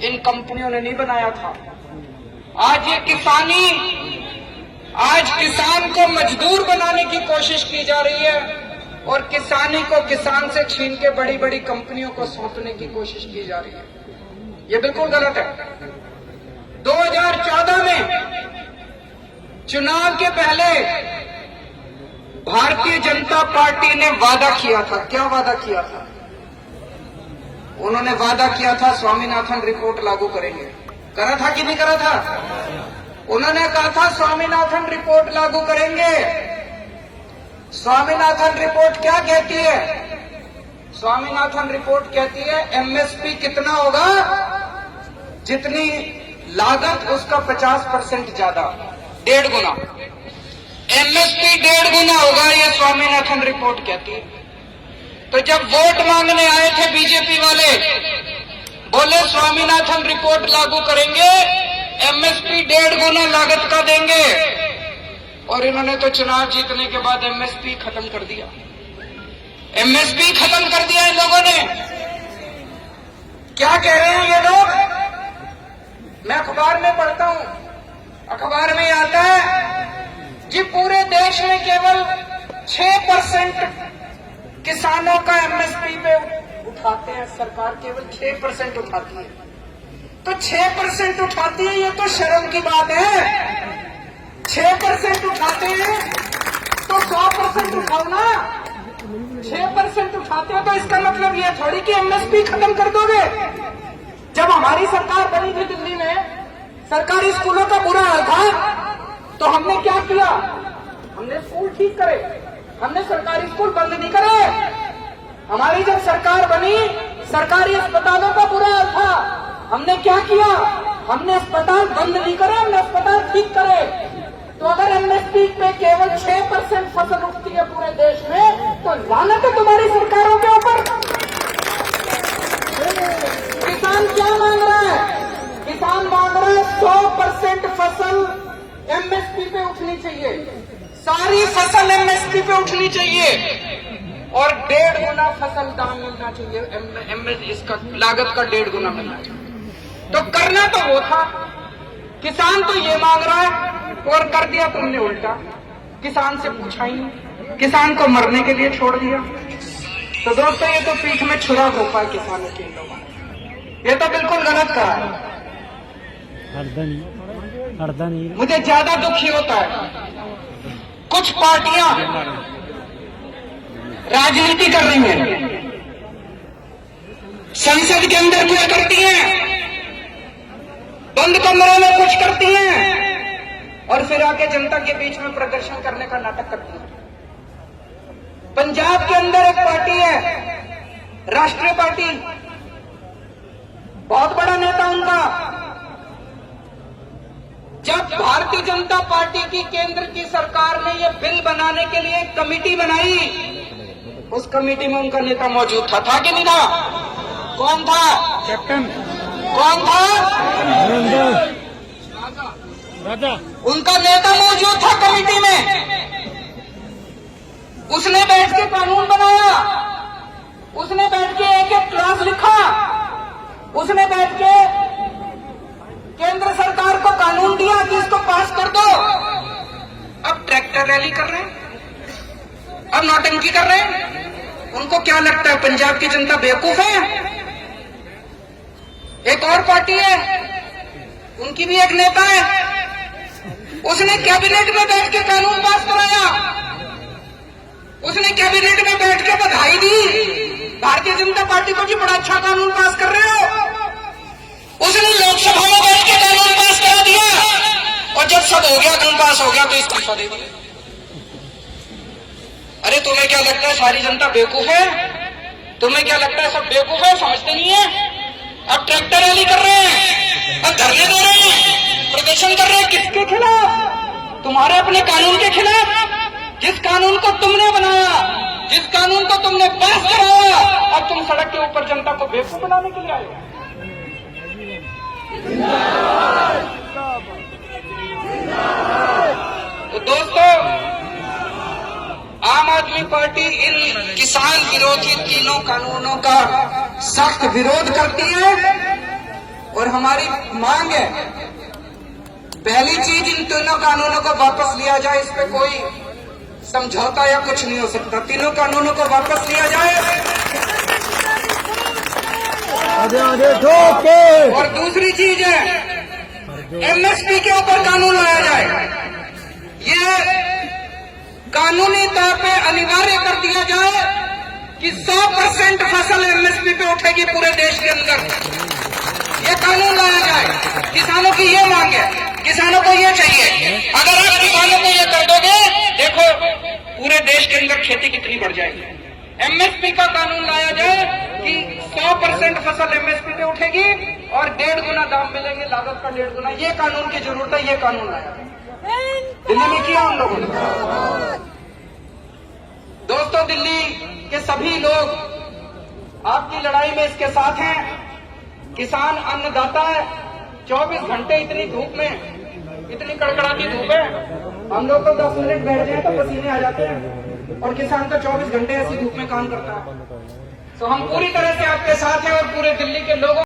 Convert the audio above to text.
इन कंपनियों ने नहीं बनाया था। आज ये आज किसान को मजदूर बनाने की कोशिश की जा रही है और किसानी को किसान से छीन के बड़ी बड़ी कंपनियों को सौंपने की कोशिश की जा रही है। ये बिल्कुल गलत है। 2014 में चुनाव के पहले भारतीय जनता पार्टी ने वादा किया था। क्या वादा किया था? उन्होंने वादा किया था स्वामीनाथन रिपोर्ट लागू करेंगे। करा था कि नहीं करा था? उन्होंने कहा था स्वामीनाथन रिपोर्ट लागू करेंगे। स्वामीनाथन रिपोर्ट क्या कहती है? स्वामीनाथन रिपोर्ट कहती है एमएसपी कितना होगा, जितनी लागत उसका 50% ज्यादा, 1.5 गुना। एमएसपी 1.5 गुना होगा, ये स्वामीनाथन रिपोर्ट कहती है। तो जब वोट मांगने आए थे बीजेपी वाले, बोले स्वामीनाथन रिपोर्ट लागू करेंगे, एमएसपी 1.5 गुना लागत का देंगे, और इन्होंने तो चुनाव जीतने के बाद एमएसपी खत्म कर दिया। एमएसपी खत्म कर दिया इन लोगों ने। क्या कह रहे हैं ये लोग? मैं अखबार में पढ़ता हूं, अखबार में आता है कि पूरे देश में केवल 6% किसानों का एमएसपी पे उठाते हैं। सरकार केवल 6% उठाती है। तो 6% उठाती है, ये तो शर्म की बात है। 6% उठाते हैं तो 100% उठाओ ना। 6% उठाते हो तो इसका मतलब ये थोड़ी कि एमएसपी खत्म कर दोगे। जब हमारी सरकार बनी थी दिल्ली में, सरकारी स्कूलों का बुरा हाल था, तो हमने क्या किया? हमने स्कूल ठीक करे, हमने सरकारी स्कूल बंद नहीं करे। हमारी जब सरकार बनी, सरकारी अस्पतालों का बुरा हाल था, हमने क्या किया? हमने अस्पताल बंद नहीं करे, हमने अस्पताल ठीक करे। तो अगर एमएसपी पे केवल 6% फसल उगती है पूरे देश में, तो लानत है तुम्हारी सरकारों के ऊपर। किसान क्या मांग रहा है? किसान मांग रहा है 100% फसल एमएसपी पे उठनी चाहिए। सारी फसल एमएसपी पे उठनी चाहिए और 1.5 गुना फसल दाम मिलना चाहिए। इसका लागत का 1.5 गुना मिलना चाहिए। तो करना तो वो था। किसान तो ये मांग रहा है और कर दिया तुमने उल्टा। किसान से पूछा ही नहीं, किसान को मरने के लिए छोड़ दिया। तो दोस्तों, ये तो पीठ में छुरा घोंपा है किसानों के लोगों ने। ये तो बिल्कुल गलत कहा है। मुझे ज्यादा दुखी होता है, कुछ पार्टियां राजनीति कर रही हैं, संसद के अंदर कुछ करती हैं, बंद कमरे में कुछ करती हैं, और फिर आके जनता के बीच में प्रदर्शन करने का नाटक करती हैं। पंजाब के अंदर एक पार्टी है, राष्ट्रीय पार्टी, बहुत बड़ा नेता उनका। जब भारतीय जनता पार्टी की केंद्र की सरकार ने यह बिल बनाने के लिए एक कमेटी बनाई, उस कमेटी में उनका नेता मौजूद था कि नहीं था? कौन था? कैप्टन। कौन था? राजा। उनका नेता मौजूद था कमेटी में। उसने बैठ के कानून बनाया, उसने बैठ के एक एक क्लास लिखा, उसने बैठ के केंद्र सरकार को कानून दिया कि इसको पास कर दो। अब ट्रैक्टर रैली कर रहे हैं, अब नौटंकी कर रहे हैं। उनको क्या लगता है पंजाब की जनता बेवकूफ है? एक और पार्टी है, उनकी भी एक नेता है, उसने कैबिनेट में बैठ के कानून पास कराया, उसने कैबिनेट में बैठ के बधाई दी भारतीय जनता पार्टी को कि बड़ा अच्छा कानून पास कर रहे हो। उसने लोकसभा में बैठ के कानून पास करा दिया, और जब सब हो गया, कानून पास हो गया, तो इस्तीफा दे दिया। अरे तुम्हें क्या लगता है सारी जनता बेवकूफ है? तुम्हें क्या लगता है सब बेवकूफ है, समझते नहीं है? अब ट्रैक्टर रैली कर रहे हैं, अब धरने दे रहे हैं, प्रदर्शन कर रहे हैं। किसके खिलाफ? तुम्हारे अपने कानून के खिलाफ। जिस कानून को तुमने बनाया, जिस कानून को तुमने पास कराया, अब तुम सड़क के ऊपर जनता को बेवकूफ बनाने के लिए आए हो। तो दोस्तों, आम आदमी पार्टी इन किसान विरोधी तीनों कानूनों का सख्त विरोध करती है, और हमारी मांग है, पहली चीज इन तीनों कानूनों को वापस लिया जाए। इस पे कोई समझौता या कुछ नहीं हो सकता। तीनों कानूनों को वापस लिया जाए। और दूसरी चीज है, एमएसपी के ऊपर कानून लाया जाए। ये कानूनी तौर पे अनिवार्य कर दिया जाए कि 100% फसल एमएसपी पे उठेगी पूरे देश के अंदर। ये कानून लाया जाए। किसानों की ये मांग है, किसानों को ये चाहिए। अगर आप किसानों को ये कर दोगे, देखो पूरे देश के अंदर खेती कितनी बढ़ जाएगी। एमएसपी का कानून लाया जाए कि 100% फसल एमएसपी पे उठेगी और 1.5 गुना दाम मिलेंगे, लागत का 1.5 गुना। ये कानून की जरूरत है, ये कानून लाया दिल्ली में किया हम लोगों ने। दोस्तों, दिल्ली के सभी लोग आपकी लड़ाई में इसके साथ हैं। किसान अन्नदाता है। 24 घंटे इतनी धूप में, इतनी कड़कड़ाती धूप है, हम लोग तो 10 मिनट बैठ जाए तो पसीने आ जाते हैं, और किसान तो 24 घंटे ऐसी धूप में काम करता है। तो हम पूरी तरह से आपके साथ हैं और पूरे दिल्ली के लोगों